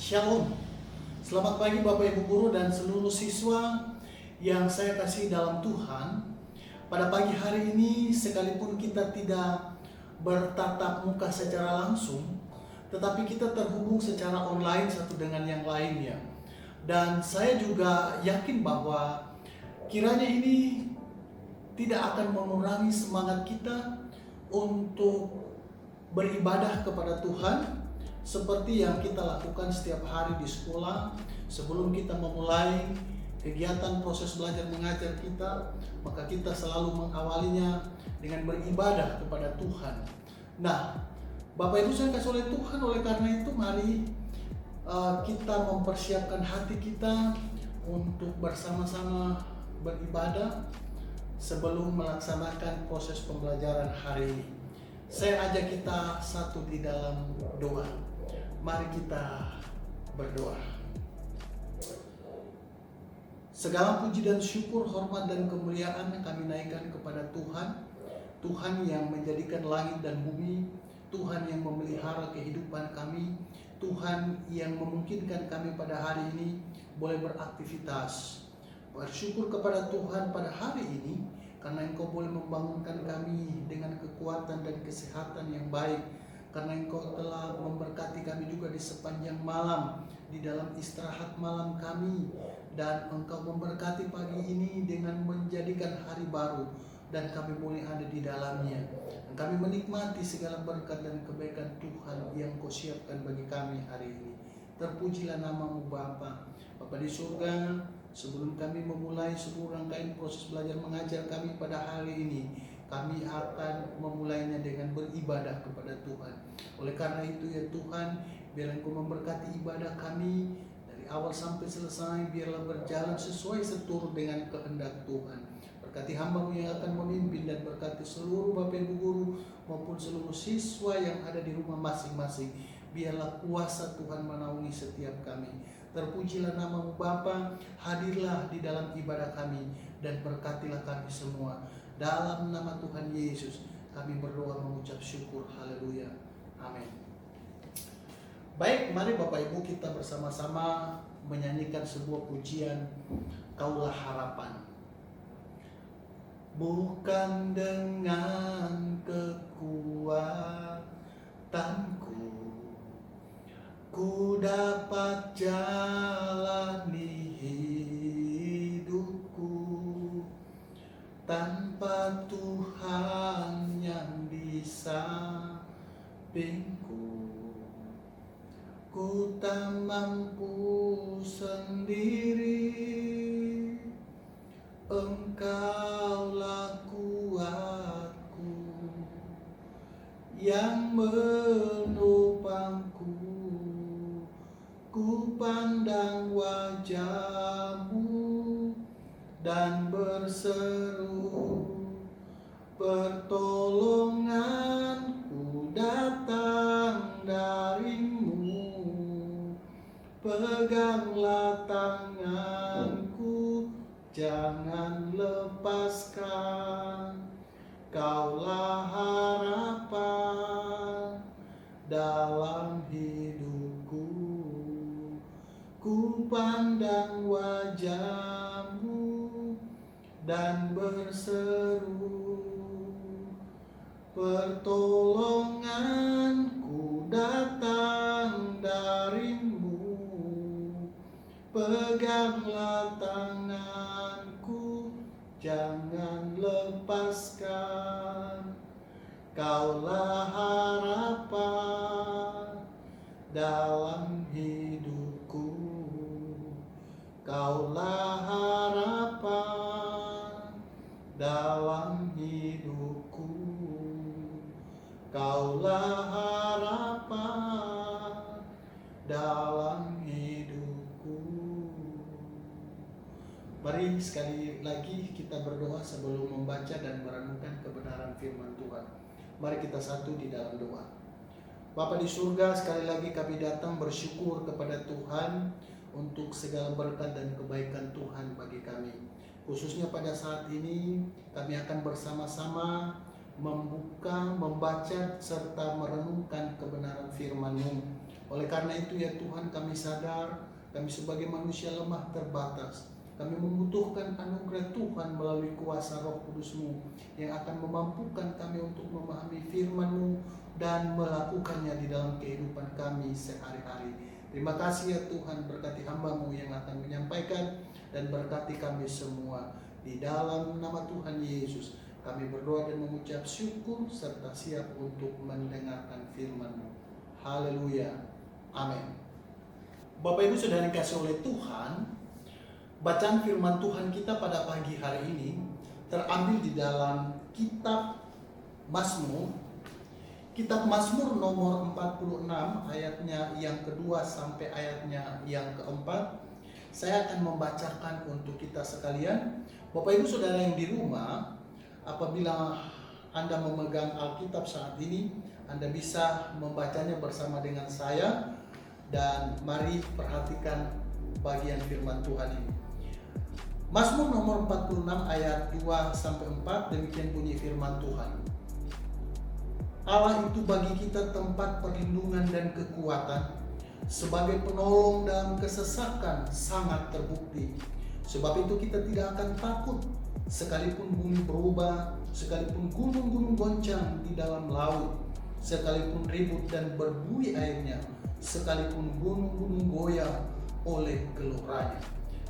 Shalom. Selamat pagi Bapak Ibu Guru dan seluruh siswa yang saya kasih dalam Tuhan. Pada pagi hari ini, sekalipun kita tidak bertatap muka secara langsung, tetapi kita terhubung secara online satu dengan yang lainnya. Dan saya juga yakin bahwa kiranya ini tidak akan mengurangi semangat kita untuk beribadah kepada Tuhan seperti yang kita lakukan setiap hari di sekolah. Sebelum kita memulai kegiatan proses belajar mengajar kita, maka kita selalu mengawalinya dengan beribadah kepada Tuhan. Nah, Bapak Ibu saya kasih oleh Tuhan, oleh karena itu mari kita mempersiapkan hati kita untuk bersama-sama beribadah sebelum melaksanakan proses pembelajaran hari ini. Saya ajak kita satu di dalam doa. Mari kita berdoa. Segala puji dan syukur, hormat dan kemuliaan kami naikkan kepada Tuhan. Tuhan yang menjadikan langit dan bumi, Tuhan yang memelihara kehidupan kami, Tuhan yang memungkinkan kami pada hari ini boleh beraktivitas. Bersyukur kepada Tuhan pada hari ini karena Engkau boleh membangunkan kami dengan kekuatan dan kesehatan yang baik, karena Engkau telah memberkati kami juga di sepanjang malam di dalam istirahat malam kami, dan Engkau memberkati pagi ini dengan menjadikan hari baru dan kami boleh ada di dalamnya. Dan kami menikmati segala berkat dan kebaikan Tuhan yang Kau siapkan bagi kami hari ini. Terpujilah nama-Mu Bapa di surga. Sebelum kami memulai seluruh rangkaian proses belajar mengajar kami pada hari ini, kami akan memulainya dengan beribadah kepada Tuhan. Oleh karena itu ya Tuhan, biarlah Engkau memberkati ibadah kami dari awal sampai selesai, biarlah berjalan sesuai seturut dengan kehendak Tuhan. Berkati hamba-Mu yang akan memimpin, dan berkati seluruh Bapak Ibu Guru maupun seluruh siswa yang ada di rumah masing-masing. Biarlah kuasa Tuhan menaungi setiap kami. Terpujilah nama-Mu Bapa, hadirlah di dalam ibadah kami dan berkatilah kami semua. Dalam nama Tuhan Yesus kami berdoa mengucap syukur. Haleluya. Amin. Baik, mari Bapak Ibu kita bersama-sama menyanyikan sebuah pujian, Kaulah Harapan. Bukan dengan kekuatanku ku dapat jalani hidupku, tanpa Tuhan yang di sampingku. Ku tak mampu sendiri, Engkaulah kuatku yang menopangku. Ku pandang wajah-Mu dan berseru, pertolonganku datang dari-Mu. Peganglah tanganku, jangan lepaskan. Kaulah harapan dalam hidupku. Ku pandang wajah-Mu dan berseru, pertolonganku datang dari-Mu. Peganglah tanganku, jangan lepaskan. Kaulah harapan dalam hidupku. Kaulah harapan dalam hidupku. Kaulah harapan dalam hidupku. Mari sekali lagi kita berdoa sebelum membaca dan merenungkan kebenaran firman Tuhan. Mari kita satu di dalam doa. Bapa di surga, sekali lagi kami datang bersyukur kepada Tuhan untuk segala berkat dan kebaikan Tuhan bagi kami. Khususnya pada saat ini kami akan bersama-sama membuka, membaca, serta merenungkan kebenaran firman-Mu. Oleh karena itu ya Tuhan, kami sadar kami sebagai manusia lemah terbatas. Kami membutuhkan anugerah Tuhan melalui kuasa Roh Kudus-Mu yang akan memampukan kami untuk memahami firman-Mu dan melakukannya di dalam kehidupan kami sehari-hari. Terima kasih ya Tuhan, berkati hamba-Mu yang akan menyampaikan dan berkati kami semua. Di dalam nama Tuhan Yesus kami berdoa dan mengucap syukur serta siap untuk mendengarkan firman-Mu. Haleluya. Amin. Bapak Ibu Saudara yang dikasihi oleh Tuhan, bacaan firman Tuhan kita pada pagi hari ini terambil di dalam kitab Mazmur. Kitab Mazmur nomor 46 ayatnya yang kedua sampai ayatnya yang keempat. Saya akan membacakan untuk kita sekalian. Bapak Ibu Saudara yang di rumah, apabila Anda memegang Alkitab saat ini, Anda bisa membacanya bersama dengan saya. Dan mari perhatikan bagian firman Tuhan ini. Mazmur nomor 46 ayat 2 sampai 4, demikian bunyi firman Tuhan. Allah itu bagi kita tempat perlindungan dan kekuatan, sebagai penolong dalam kesesakan sangat terbukti. Sebab itu kita tidak akan takut, sekalipun bumi berubah, sekalipun gunung-gunung goncang di dalam laut, sekalipun ribut dan berbuih airnya, sekalipun gunung-gunung goyah oleh geloranya.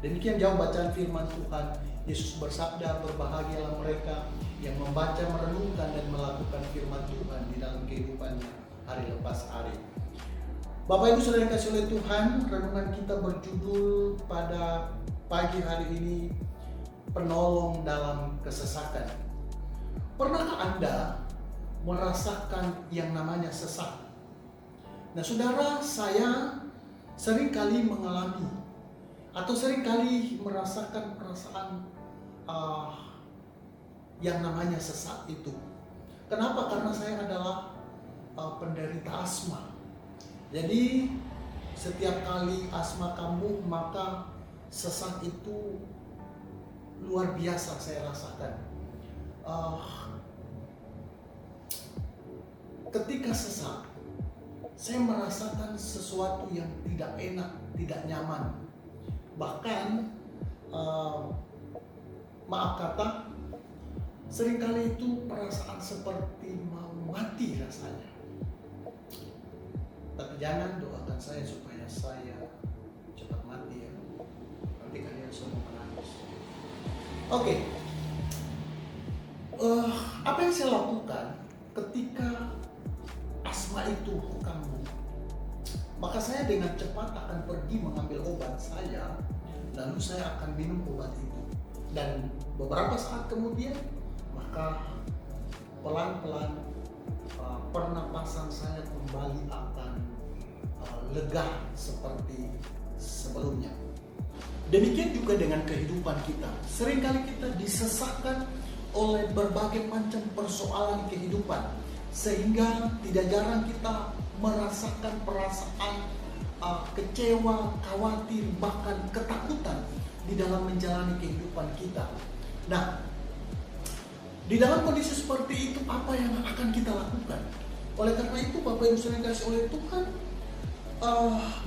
Demikian jauh bacaan firman Tuhan. Yesus bersabda, berbahagialah mereka yang membaca, merenungkan dan melakukan firman Tuhan di dalam kehidupannya hari lepas hari. Bapak Ibu Saudara yang dikasihi oleh Tuhan, renungan kita berjudul pada pagi hari ini, penolong dalam kesesakan. Pernahkah Anda merasakan yang namanya sesak? Nah saudara, saya seringkali mengalami atau seringkali merasakan perasaan yang namanya sesak itu. Kenapa? Karena saya adalah penderita asma. Jadi setiap kali asma kambuh, maka sesak itu luar biasa saya rasakan. Ketika sesak, saya merasakan sesuatu yang tidak enak, tidak nyaman. Bahkan, maaf kata, seringkali itu perasaan seperti mau mati rasanya. Tapi jangan doakan saya supaya saya cepat mati ya. Nanti kalian semua menangis. Oke. Apa yang saya lakukan ketika asma itu kambuh? Maka saya dengan cepat akan pergi mengambil obat saya, lalu saya akan minum obat itu. Dan beberapa saat kemudian, maka pelan-pelan pernapasan saya kembali akan lega seperti sebelumnya. Demikian juga dengan kehidupan kita. Seringkali kita disesakkan oleh berbagai macam persoalan kehidupan, sehingga tidak jarang kita merasakan perasaan kecewa, khawatir, bahkan ketakutan di dalam menjalani kehidupan kita. Nah, di dalam kondisi seperti itu, apa yang akan kita lakukan? Oleh karena itu, Bapak Ibu Saudara yang dikasihi oleh Tuhan,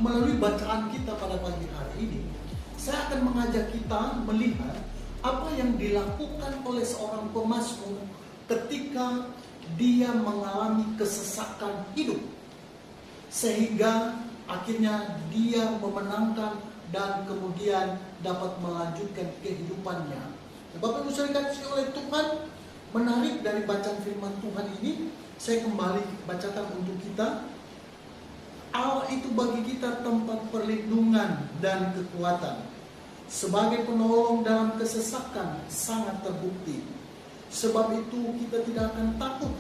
melalui bacaan kita pada pagi hari ini, saya akan mengajak kita melihat apa yang dilakukan oleh seorang pemazmur ketika dia mengalami kesesakan hidup, sehingga akhirnya dia memenangkan dan kemudian dapat melanjutkan kehidupannya. Bapak Ibu Saudara yang dikasihi oleh Tuhan, menarik dari bacaan firman Tuhan ini, saya kembali bacakan untuk kita. Allah itu bagi kita tempat perlindungan dan kekuatan, sebagai penolong dalam kesesakan sangat terbukti. Sebab itu kita tidak akan takut,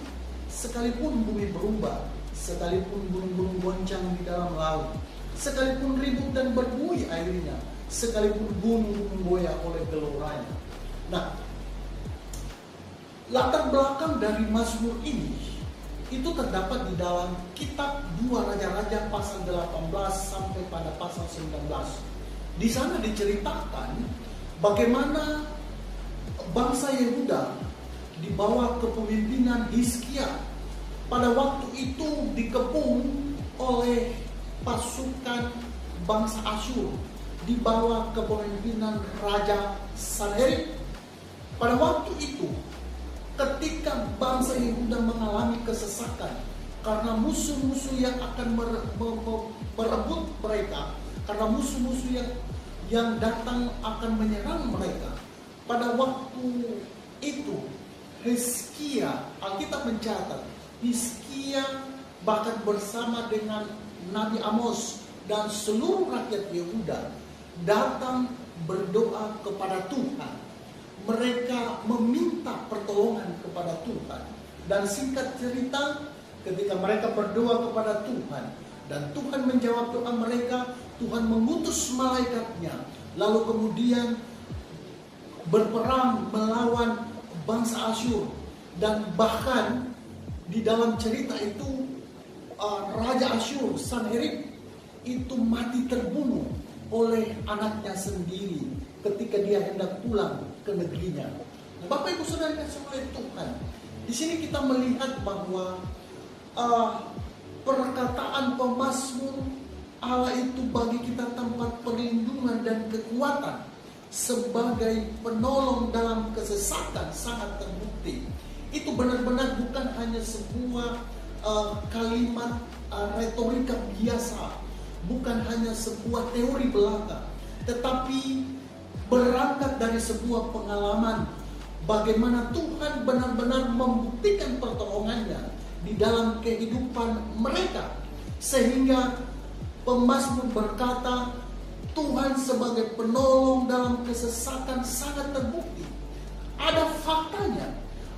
sekalipun bumi berubah, sekalipun gunung-gunung goncang di dalam laut, sekalipun ribut dan berbuih airnya, sekalipun gunung-gunung goyah oleh geloranya. Nah, latar belakang dari Mazmur ini itu terdapat di dalam kitab 2 Raja-Raja pasal 18 sampai pada pasal 19. Di sana diceritakan bagaimana bangsa Yehuda di bawah kepemimpinan Hizkia pada waktu itu dikepung oleh bangsa Asyur di bawah kepemimpinan Raja Sanherib. Pada waktu itu, ketika bangsa Yehuda mengalami kesesakan karena musuh-musuh yang akan merebut mereka, karena musuh-musuh yang datang akan menyerang mereka. Pada waktu itu Hizkia, Alkitab mencatat, Hizkia bahkan bersama dengan Nabi Amos dan seluruh rakyat Yehuda datang berdoa kepada Tuhan. Mereka meminta pertolongan kepada Tuhan. Dan singkat cerita, ketika mereka berdoa kepada Tuhan dan Tuhan menjawab doa mereka, Tuhan mengutus malaikatnya, lalu kemudian berperang melawan bangsa Asyur. Dan bahkan di dalam cerita itu Raja Asyur Sanherib itu mati terbunuh oleh anaknya sendiri ketika dia hendak pulang ke negerinya. Nah, Bapak Ibu Saudara kasih oleh Tuhan, di sini kita melihat bahwa perkataan pemazmur Allah itu bagi kita tempat perlindungan dan kekuatan sebagai penolong dalam kesesakan sangat terbukti. Itu benar-benar bukan hanya sebuah kalimat retorika biasa, bukan hanya sebuah teori belaka, tetapi berangkat dari sebuah pengalaman bagaimana Tuhan benar-benar membuktikan pertolongannya di dalam kehidupan mereka. Sehingga pemazmur berkata, Tuhan sebagai penolong dalam kesesakan sangat terbukti. Ada faktanya,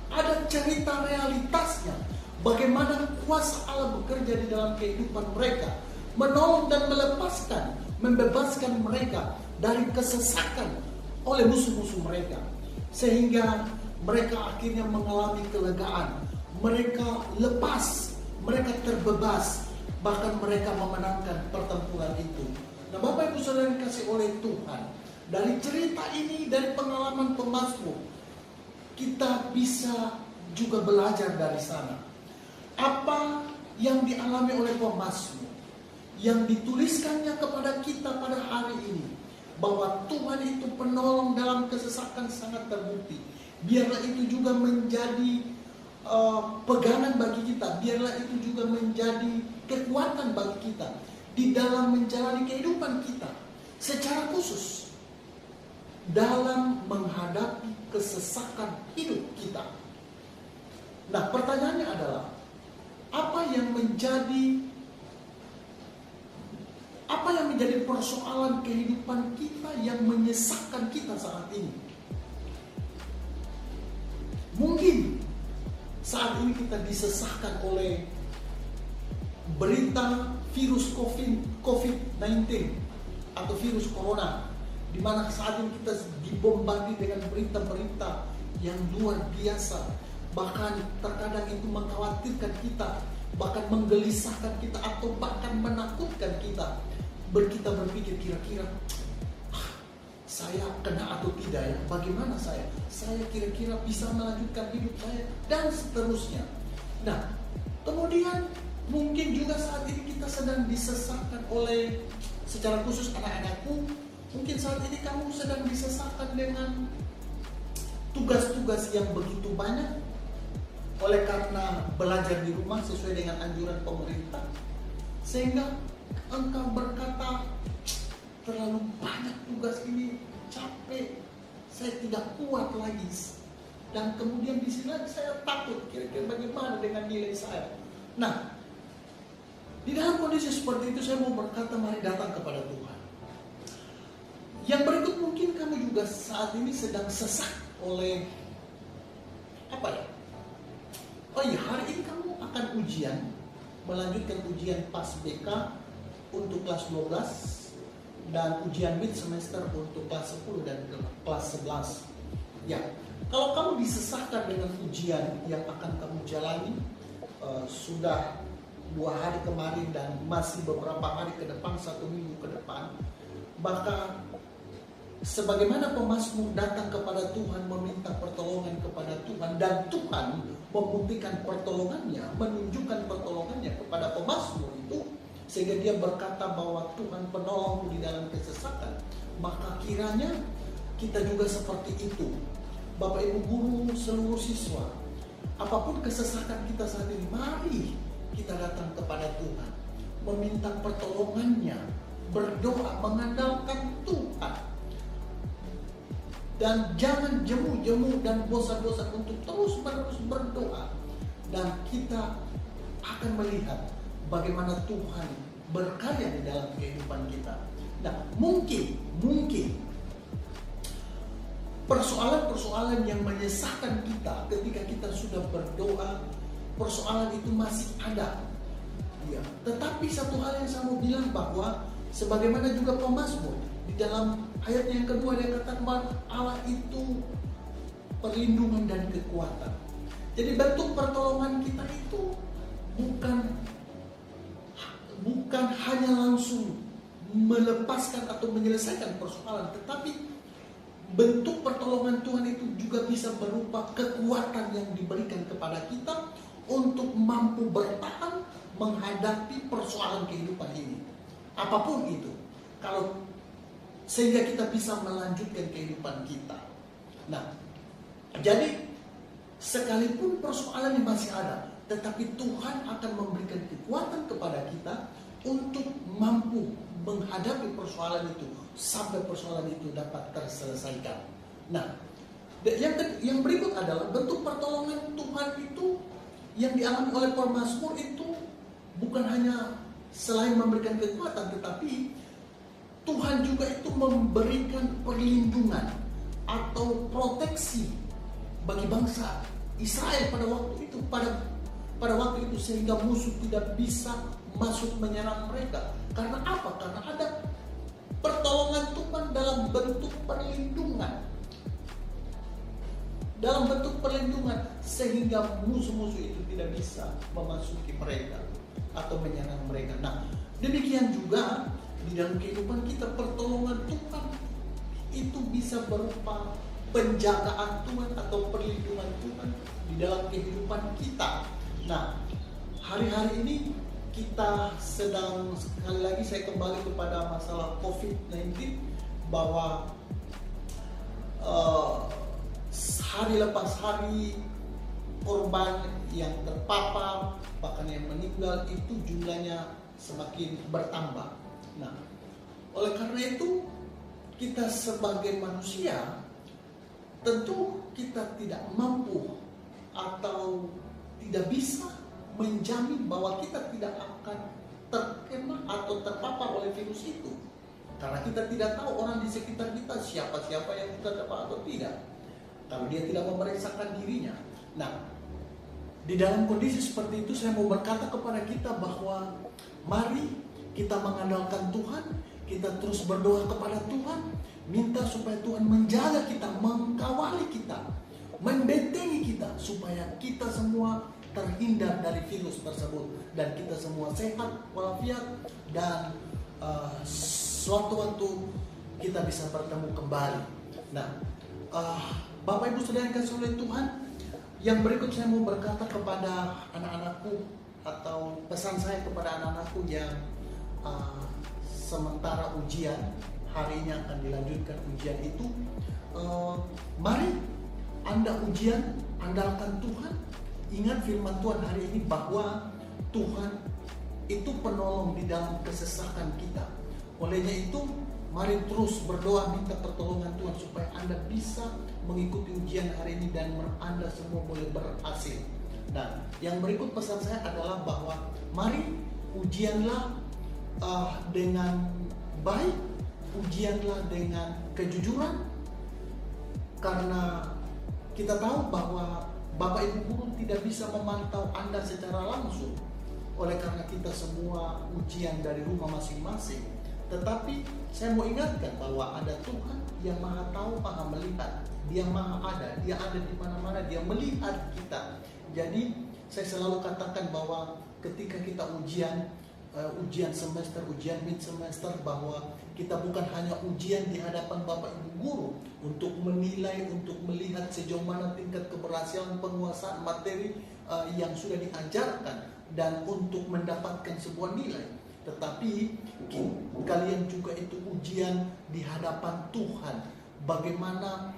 ada cerita realitasnya, bagaimana kuasa Allah bekerja di dalam kehidupan mereka, menolong dan melepaskan, membebaskan mereka dari kesesakan oleh musuh-musuh mereka. Sehingga mereka akhirnya mengalami kelegaan, mereka lepas, mereka terbebas, bahkan mereka memenangkan pertempuran itu. Nah, Bapak Ibu Saudara yang dikasih oleh Tuhan, dari cerita ini, dari pengalaman pemazmur, kita bisa juga belajar dari sana. Apa yang dialami oleh pemazmur, yang dituliskannya kepada kita pada hari ini, bahwa Tuhan itu penolong dalam kesesakan sangat terbukti. Biarlah itu juga menjadi pegangan bagi kita, biarlah itu juga menjadi kekuatan bagi kita di dalam menjalani kehidupan kita, secara khusus dalam menghadapi kesesakan hidup kita. Nah, pertanyaannya adalah, apa yang menjadi persoalan kehidupan kita yang menyesakkan kita saat ini? Mungkin saat ini kita disesahkan oleh berita virus COVID-19 atau virus corona, di mana saat ini kita dibombardir dengan berita-berita yang luar biasa, bahkan terkadang itu mengkhawatirkan kita, bahkan menggelisahkan kita, atau bahkan menakutkan kita. Kita berpikir, kira-kira saya kena atau tidak ya? Bagaimana saya kira-kira bisa melanjutkan hidup saya, dan seterusnya. Nah, kemudian mungkin juga saat ini kita sedang disesatkan oleh, secara khusus anak-anakku, mungkin saat ini kamu sedang disesatkan dengan tugas-tugas yang begitu banyak oleh karena belajar di rumah sesuai dengan anjuran pemerintah, sehingga engkau berkata, terlalu banyak tugas ini, capek, saya tidak kuat lagi. Dan kemudian di sini lagi saya takut, kira-kira bagaimana dengan nilai saya. Nah, di dalam kondisi seperti itu saya mau berkata, mari datang kepada Tuhan. Yang berikut, mungkin kamu juga saat ini sedang sesak oleh apa ya? Oh iya, hari ini kamu akan ujian, melanjutkan ujian pas BK untuk kelas 12 dan ujian mid semester untuk kelas 10 dan kelas 11. Ya, kalau kamu disesahkan dengan ujian yang akan kamu jalani, sudah 2 hari kemarin dan masih beberapa hari ke depan, 1 minggu ke depan, maka sebagaimana pemazmur datang kepada Tuhan meminta pertolongan kepada Tuhan, dan Tuhan membuktikan pertolongannya, menunjukkan pertolongannya kepada pemazmur itu, sehingga dia berkata bahwa Tuhan penolongku di dalam kesesatan, maka kiranya kita juga seperti itu. Bapak Ibu guru, seluruh siswa, apapun kesesatan kita saat ini, mari kita datang kepada Tuhan, meminta pertolongannya, berdoa, mengandalkan Tuhan. Dan jangan jemu-jemu dan bosan-bosan untuk terus-menerus berdoa. Dan kita akan melihat bagaimana Tuhan berkarya di dalam kehidupan kita. Nah, mungkin persoalan-persoalan yang menyesatkan kita ketika kita sudah berdoa, persoalan itu masih ada. Ya, tetapi satu hal yang saya mau bilang bahwa sebagaimana juga pemazmur di dalam ayat yang kedua dia katakan bahwa Allah itu perlindungan dan kekuatan. Jadi bentuk pertolongan kita itu bukan hanya langsung melepaskan atau menyelesaikan persoalan, tetapi bentuk pertolongan Tuhan itu juga bisa berupa kekuatan yang diberikan kepada kita untuk mampu bertahan menghadapi persoalan kehidupan ini. Apapun itu. Sehingga kita bisa melanjutkan kehidupan kita. Nah, jadi sekalipun persoalan yang masih ada, tetapi Tuhan akan memberikan kekuatan kepada kita untuk mampu menghadapi persoalan itu sampai persoalan itu dapat terselesaikan. Nah, yang berikut adalah bentuk pertolongan Tuhan itu yang dialami oleh pemazmur itu bukan hanya selain memberikan kekuatan, tetapi Tuhan juga itu memberikan perlindungan atau proteksi bagi bangsa Israel pada waktu itu, pada waktu itu, sehingga musuh tidak bisa masuk menyerang mereka. Karena apa? Karena ada pertolongan Tuhan dalam bentuk perlindungan. Dalam bentuk perlindungan, sehingga musuh-musuh itu tidak bisa memasuki mereka atau menyerang mereka. Nah, demikian juga di dalam kehidupan kita, pertolongan Tuhan itu bisa berupa penjagaan Tuhan atau perlindungan Tuhan di dalam kehidupan kita. Nah, hari-hari ini kita sedang, sekali lagi saya kembali kepada masalah COVID-19, bahwa hari lepas hari korban yang terpapar, bahkan yang meninggal itu jumlahnya semakin bertambah. Nah, oleh karena itu kita sebagai manusia tentu kita tidak mampu atau tidak bisa menjamin bahwa kita tidak akan terkena atau terpapar oleh virus itu, karena kita tidak tahu orang di sekitar kita siapa-siapa yang terpapar atau tidak, kalau dia tidak memeriksakan dirinya. Nah, di dalam kondisi seperti itu saya mau berkata kepada kita bahwa mari kita mengandalkan Tuhan, kita terus berdoa kepada Tuhan, minta supaya Tuhan menjaga kita, mengawali kita, membentengi kita, supaya kita semua terhindar dari virus tersebut, dan kita semua sehat walafiat, dan suatu-waktu kita bisa bertemu kembali. Nah, Bapak Ibu Saudara yang kasih oleh Tuhan, yang berikut saya mau berkata kepada anak-anakku, atau pesan saya kepada anak-anakku yang sementara ujian, hari ini akan dilanjutkan ujian itu. Mari Anda ujian, andalkan Tuhan. Ingat firman Tuhan hari ini bahwa Tuhan itu penolong di dalam kesesakan kita. Olehnya itu, mari terus berdoa minta pertolongan Tuhan supaya Anda bisa mengikuti ujian hari ini dan Anda semua boleh berhasil. Nah, yang berikut pesan saya adalah bahwa mari ujianlah dengan baik, ujianlah dengan kejujuran, karena kita tahu bahwa Bapak Ibu guru tidak bisa memantau Anda secara langsung. Oleh karena kita semua ujian dari rumah masing-masing. Tetapi saya mau ingatkan bahwa ada Tuhan yang Maha Tahu, Maha Melihat. Dia Maha Ada, Dia ada di mana-mana, Dia melihat kita. Jadi saya selalu katakan bahwa ketika kita ujian semester, ujian mid semester, bahwa kita bukan hanya ujian di hadapan Bapak Ibu guru untuk menilai, untuk melihat sejauh mana tingkat keberhasilan penguasaan materi yang sudah diajarkan dan untuk mendapatkan sebuah nilai. tetapi kalian juga itu ujian di hadapan Tuhan. Bagaimana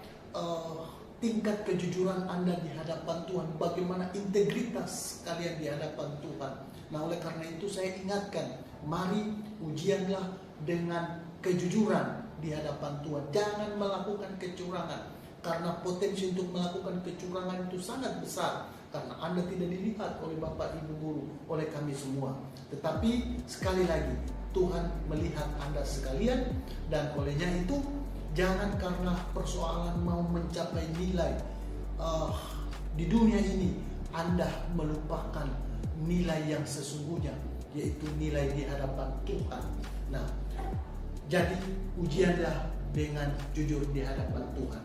tingkat kejujuran Anda di hadapan Tuhan, bagaimana integritas kalian di hadapan Tuhan. Nah, oleh karena itu saya ingatkan, mari ujianlah dengan kejujuran di hadapan Tuhan. Jangan melakukan kecurangan, karena potensi untuk melakukan kecurangan itu sangat besar, karena Anda tidak dilihat oleh Bapak Ibu guru, oleh kami semua. Tetapi sekali lagi, Tuhan melihat Anda sekalian, dan olehnya itu jangan karena persoalan mau mencapai nilai di dunia ini Anda melupakan nilai yang sesungguhnya, yaitu nilai di hadapan Tuhan. Nah, jadi ujianlah dengan jujur di hadapan Tuhan.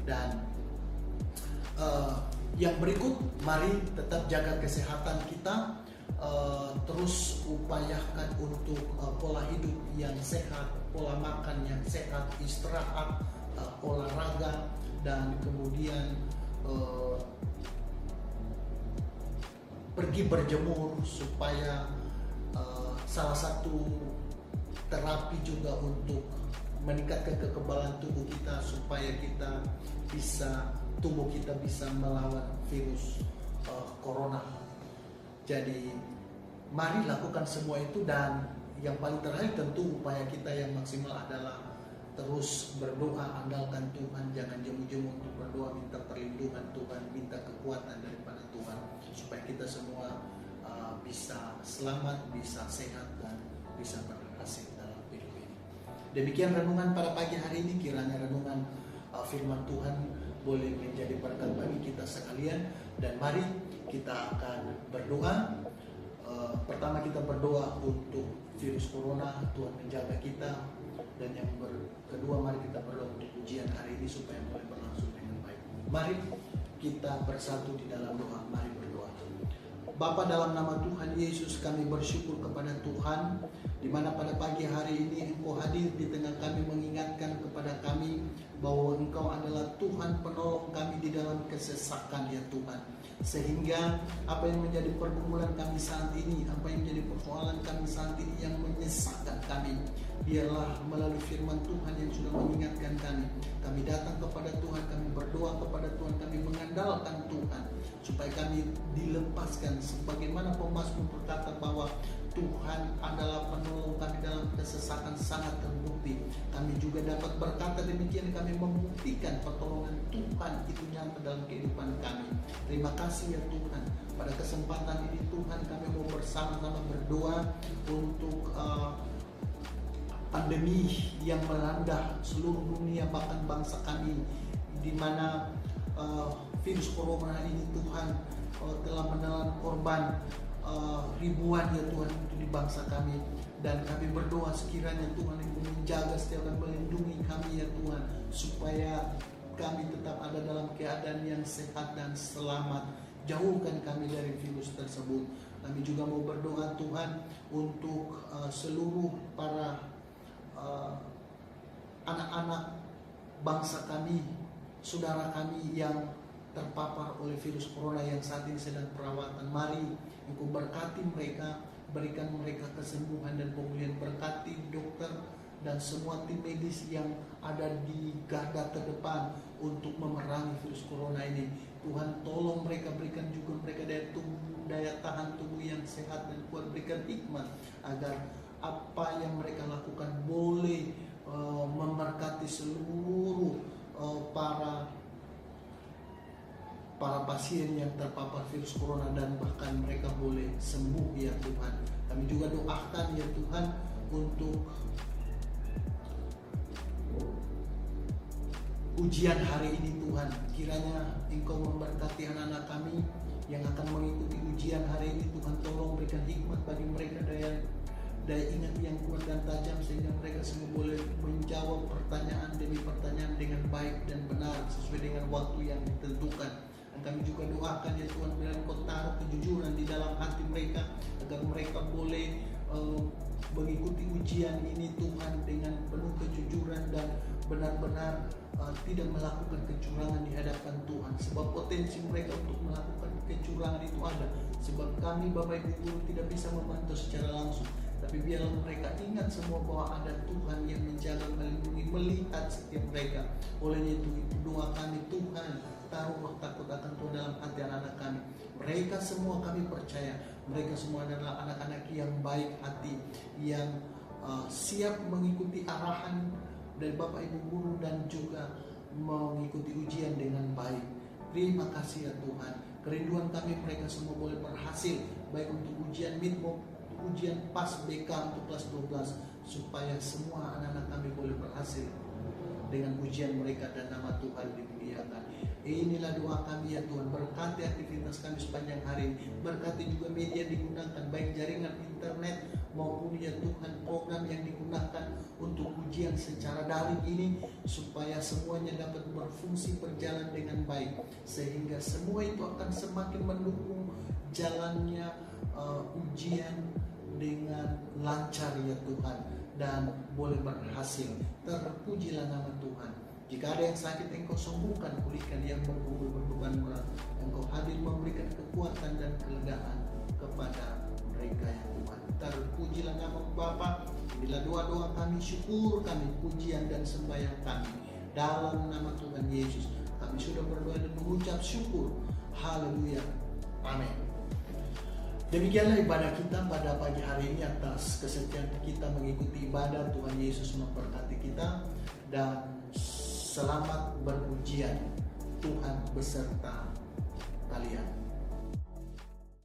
Dan yang berikut, mari tetap jaga kesehatan kita, terus upayakan untuk pola hidup yang sehat, pola makan yang sehat, istirahat, olahraga, dan kemudian pergi berjemur, supaya salah satu terapi juga untuk meningkatkan kekebalan tubuh kita, supaya kita bisa, tubuh kita bisa melawan virus corona. Jadi mari lakukan semua itu, dan yang paling terakhir tentu upaya kita yang maksimal adalah terus berdoa, andalkan Tuhan, jangan jemu-jemu untuk berdoa, minta perlindungan Tuhan, minta kekuatan daripada Tuhan, supaya kita semua bisa selamat, bisa sehat, dan bisa berhasil dalam hidup ini. Demikian renungan pada pagi hari ini. Kiranya renungan firman Tuhan boleh menjadi berkat bagi kita sekalian, dan mari kita akan berdoa. Pertama kita berdoa untuk virus corona, Tuhan menjaga kita, dan yang kedua mari kita berdoa untuk ujian hari ini supaya boleh berlangsung dengan baik. Mari kita bersatu di dalam doa. Mari berdoa. Bapa, dalam nama Tuhan Yesus kami bersyukur kepada Tuhan, di mana pada pagi hari ini Engkau hadir di tengah kami, mengingatkan kepada kami bahwa Engkau adalah Tuhan penolong kami di dalam kesesakan, ya Tuhan. Sehingga apa yang menjadi pergumulan kami saat ini, apa yang menjadi persoalan kami saat ini yang menyesakkan kami, biarlah melalui firman Tuhan yang sudah mengingatkan kami datang kepada Tuhan, kami berdoa kepada Tuhan, kami mengandalkan Tuhan, supaya kami dilepaskan. Sebagaimana pemazmur berkata bahwa Tuhan adalah penolong kami dalam kesesakan, sangat terbukti. Kami juga dapat berkata demikian, kami membuktikan pertolongan Tuhan itu nyata dalam kehidupan kami. Terima kasih ya Tuhan. Pada kesempatan ini Tuhan, kami mau bersama-sama berdoa untuk pandemi yang melanda seluruh dunia, bahkan bangsa kami, di mana virus corona ini Tuhan telah menelan korban ribuan ya Tuhan itu di bangsa kami. Dan kami berdoa sekiranya Tuhan Engkau menjaga, setiap dan melindungi kami ya Tuhan, supaya kami tetap ada dalam keadaan yang sehat dan selamat. Jauhkan kami dari virus tersebut. Kami juga mau berdoa Tuhan untuk seluruh para anak-anak bangsa kami, saudara kami yang terpapar oleh virus corona yang saat ini sedang perawatan. Mari Engkau berkati mereka, berikan mereka kesembuhan dan pemulihan. Berkati dokter dan semua tim medis yang ada di garda terdepan untuk memerangi virus corona ini. Tuhan tolong mereka, berikan juga mereka daya tahan tubuh yang sehat dan kuat. Berikan hikmat agar apa yang mereka lakukan boleh memberkati seluruh para pasien yang terpapar virus corona, dan bahkan mereka boleh sembuh ya Tuhan. Kami juga doakan ya Tuhan untuk ujian hari ini Tuhan. Kiranya Engkau memberkati anak-anak kami yang akan mengikuti ujian hari ini Tuhan. Tolong berikan hikmat bagi mereka, daya ingat yang kuat dan tajam, sehingga mereka semua boleh menjawab pertanyaan demi pertanyaan dengan baik dan benar sesuai dengan waktu yang ditentukan. Dan kami juga doakan ya Tuhan, bila Engkau taruh kejujuran di dalam hati mereka, agar mereka boleh mengikuti ujian ini Tuhan dengan penuh kejujuran dan benar-benar tidak melakukan kecurangan di hadapan Tuhan. Sebab potensi mereka untuk melakukan kecurangan itu ada. Sebab kami Bapak Ibu Guru tidak bisa memantau secara langsung, tapi biarlah mereka ingat semua bahwa ada Tuhan yang menjaga, melindungi, melihat setiap mereka. Oleh itu doa kami, Tuhan, taruh roh takut akan Tuhan dalam hati anak-anak kami. Mereka semua kami percaya, mereka semua adalah anak-anak yang baik hati, yang siap mengikuti arahan dari Bapak Ibu guru dan juga mengikuti ujian dengan baik. Terima kasih ya Tuhan. Kerinduan kami mereka semua boleh berhasil, baik untuk ujian midmok, ujian PAS BK untuk kelas 12, supaya semua anak-anak kami boleh berhasil dengan ujian mereka dan nama Tuhan dimuliakan. Inilah doa kami ya Tuhan, berkati aktivitas kami sepanjang hari ini, berkati juga media digunakan, baik jaringan internet maupun ya Tuhan program yang digunakan untuk ujian secara daring ini, supaya semuanya dapat berfungsi berjalan dengan baik, sehingga semua itu akan semakin mendukung jalannya ujian dengan lancar ya Tuhan, dan boleh berhasil. Terpujilah nama Tuhan. Jika ada yang sakit, Engkau sembuhkan, pulihkan yang berbeban berat. Engkau hadir memberikan kekuatan dan kelegaan kepada mereka ya Tuhan. Terpujilah nama Bapa. Bila doa-doa kami, syukur kami, pujian dan sembahyang kami dalam nama Tuhan Yesus. Kami sudah berdoa dan mengucap syukur. Haleluya. Amin. Demikianlah ibadah kita pada pagi hari ini. Atas kesetiaan kita mengikuti ibadah, Tuhan Yesus memberkati kita, dan selamat berujian. Tuhan beserta kalian.